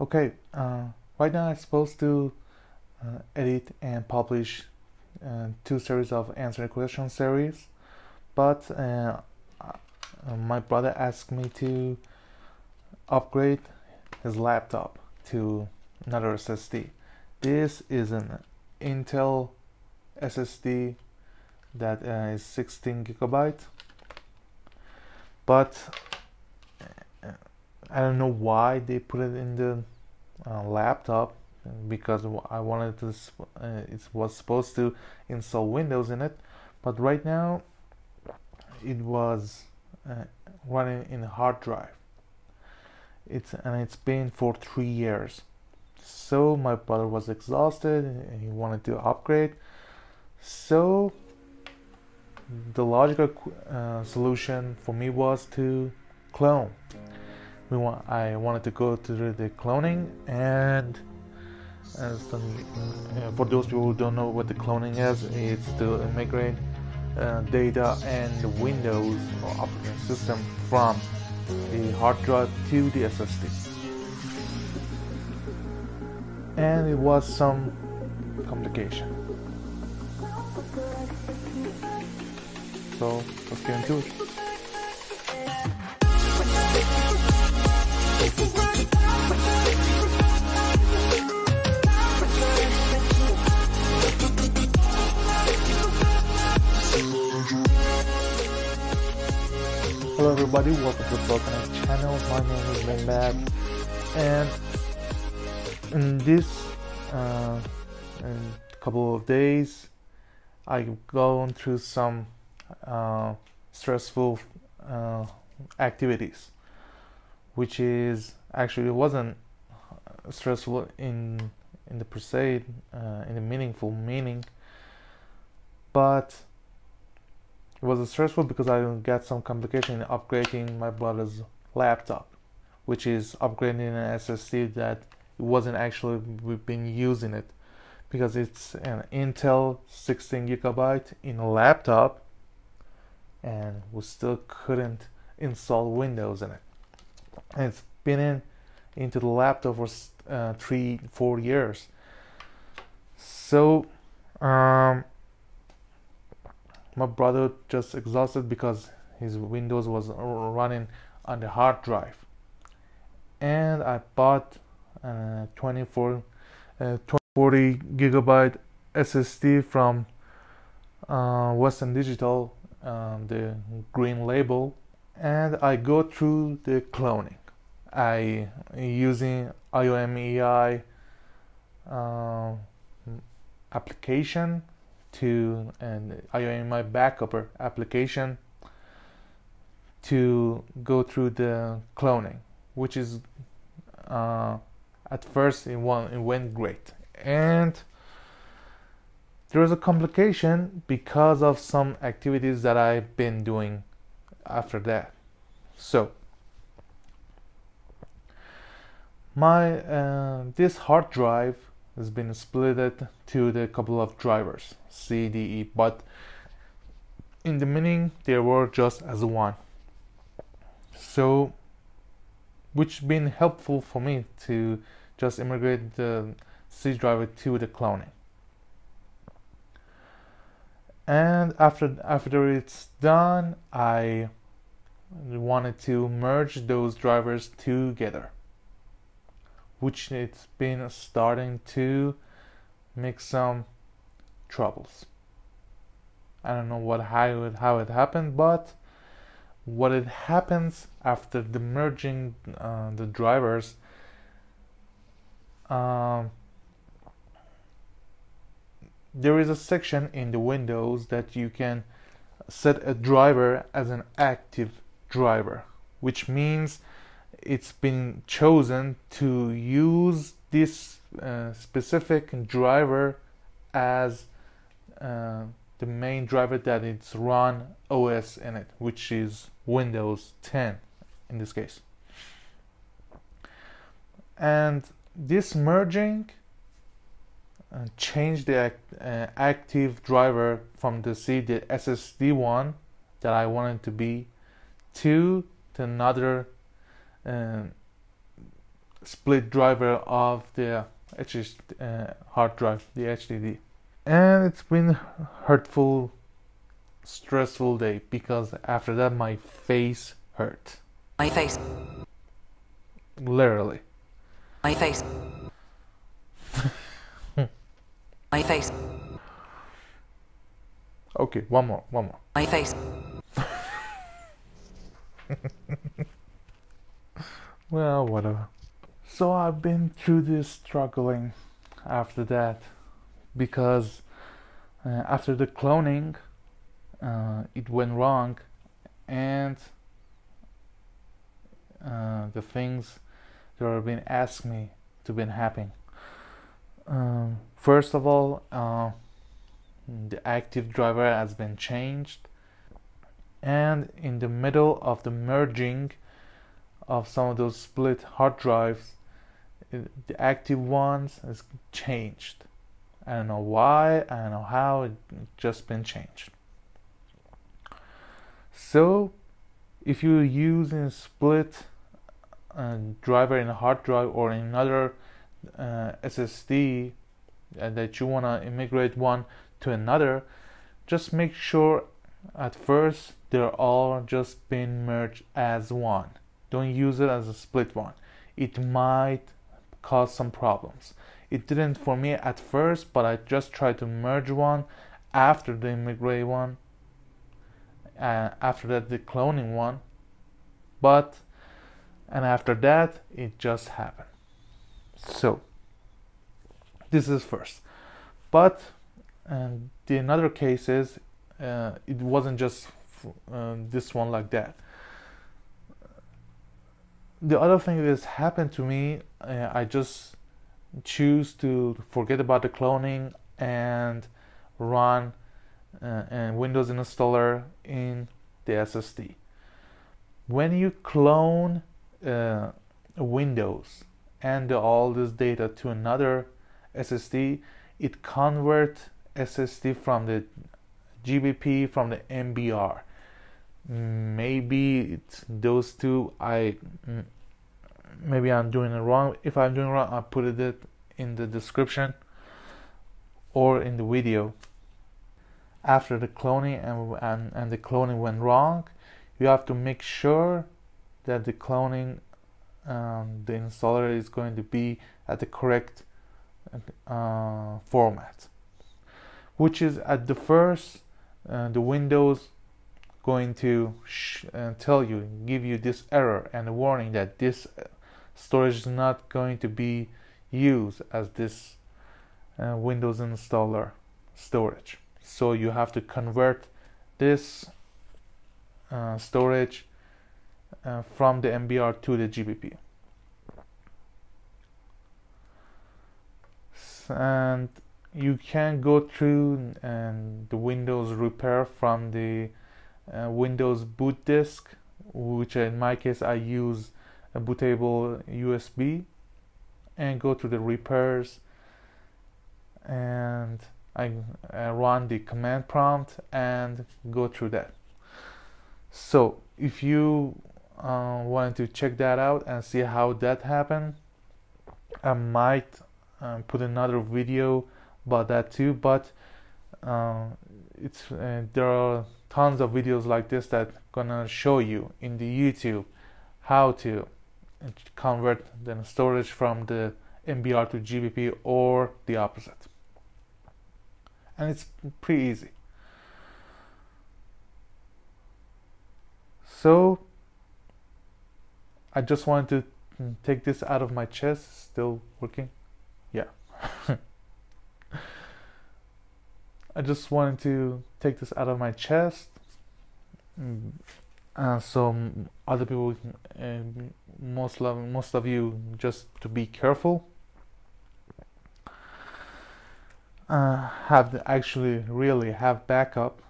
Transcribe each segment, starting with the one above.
Okay, right now I'm supposed to edit and publish two series of answer question series, but my brother asked me to upgrade his laptop to another SSD. This is an Intel SSD that is 16 gigabyte, but I don't know why they put it in the laptop, because I wanted to. It was supposed to install Windows in it, but right now it was running in a hard drive. It's been for 3 years. So my brother was exhausted and he wanted to upgrade. So the logical solution for me was to clone. I wanted to go to the cloning, and for those people who don't know what the cloning is, it's to migrate data and Windows or operating system from the hard drive to the SSD. And it was some complication. So let's get into it. Hello everybody, welcome to the Broken channel. My name is Limbad, and in this in couple of days I've gone through some stressful activities, which is actually it wasn't stressful in the per se, in the meaningful meaning, but it was stressful because I got some complication in upgrading my brother's laptop, which is upgrading an SSD that it wasn't actually we've been using it, because it's an Intel 16 gigabyte in a laptop, and we still couldn't install Windows in it. And it's been into the laptop for 3-4 years. So my brother just exhausted because his Windows was running on the hard drive, and I bought a 2040 gigabyte SSD from Western Digital, the green label, and I go through the cloning. I using IOMEI application and IOMEI backup application to go through the cloning, which is at first it went great, and there was a complication because of some activities that I've been doing after that. So my this hard drive has been split to the couple of drivers, C, D, E, but in the beginning they were just as one. So which been helpful for me to just immigrate the C driver to the cloning. And after it's done, I wanted to merge those drivers together, which it's been starting to make some troubles. I don't know how it happened, but what it happens after the merging the drivers, there is a section in the Windows that you can set a driver as an active driver, which means it's been chosen to use this specific driver as the main driver that it's run OS in it, which is Windows 10 in this case. And this merging changed the active driver from the SSD one that I wanted to be to another split driver of the hard drive, the HDD. And it's been hurtful, stressful day, because after that my face hurt. My face. Literally. My face. My face. Okay, one more. My face. Well, whatever. So I've been through this struggling after that, because after the cloning, it went wrong, and the things that have been asked me to been happening. First of all, the active driver has been changed, and in the middle of the merging of some of those split hard drives, the active ones has changed. I don't know why, I don't know how, it just been changed. So if you're using split driver in a hard drive or in another SSD that you want to immigrate one to another, just make sure at first they're all just been merged as one. Don't use it as a split one. It might cause some problems. It didn't for me at first, but I just tried to merge one after the immigrate one, after that the cloning one, and after that it just happened. So this is first. But the another cases, it wasn't just this one like that. The other thing that has happened to me, I just choose to forget about the cloning and run a Windows installer in the SSD. When you clone Windows and all this data to another SSD, it converts SSD from the GBP from the MBR. Maybe it's those two. Maybe I'm doing it wrong. If I'm doing it wrong, I'll put it in the description or in the video. After the cloning and the cloning went wrong, you have to make sure that the cloning, the installer is going to be at the correct format, which is at the first the Windows going to tell you, give you this error and a warning that this storage is not going to be used as this Windows installer storage. So you have to convert this storage from the MBR to the GBP. And you can go through the Windows repair from the Windows boot disk, which in my case I use a bootable USB, and go to the repairs, and I run the command prompt and go through that. So if you want to check that out and see how that happened, I might put another video about that too, but there are tons of videos like this that gonna show you in the YouTube how to convert the storage from the MBR to GBP or the opposite, and it's pretty easy. So I just wanted to take this out of my chest. Still working? Yeah. I just wanted to take this out of my chest, so other people, most of you, just to be careful. Really have backup.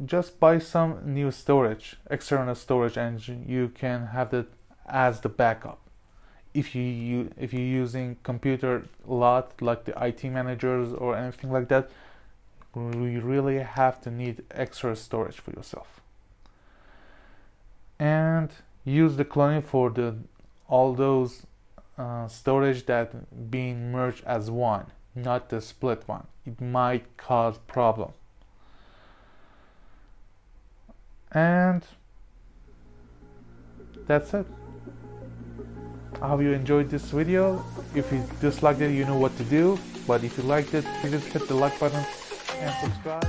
Just buy some new storage, external storage, and you can have that as the backup. If you're using computer a lot, like the IT managers or anything like that, you really have to need extra storage for yourself. And use the cloning for all those storage that being merged as one, not the split one. It might cause problem. And that's it. I hope you enjoyed this video. If you disliked it, you know what to do. But if you liked it, please hit the like button and subscribe.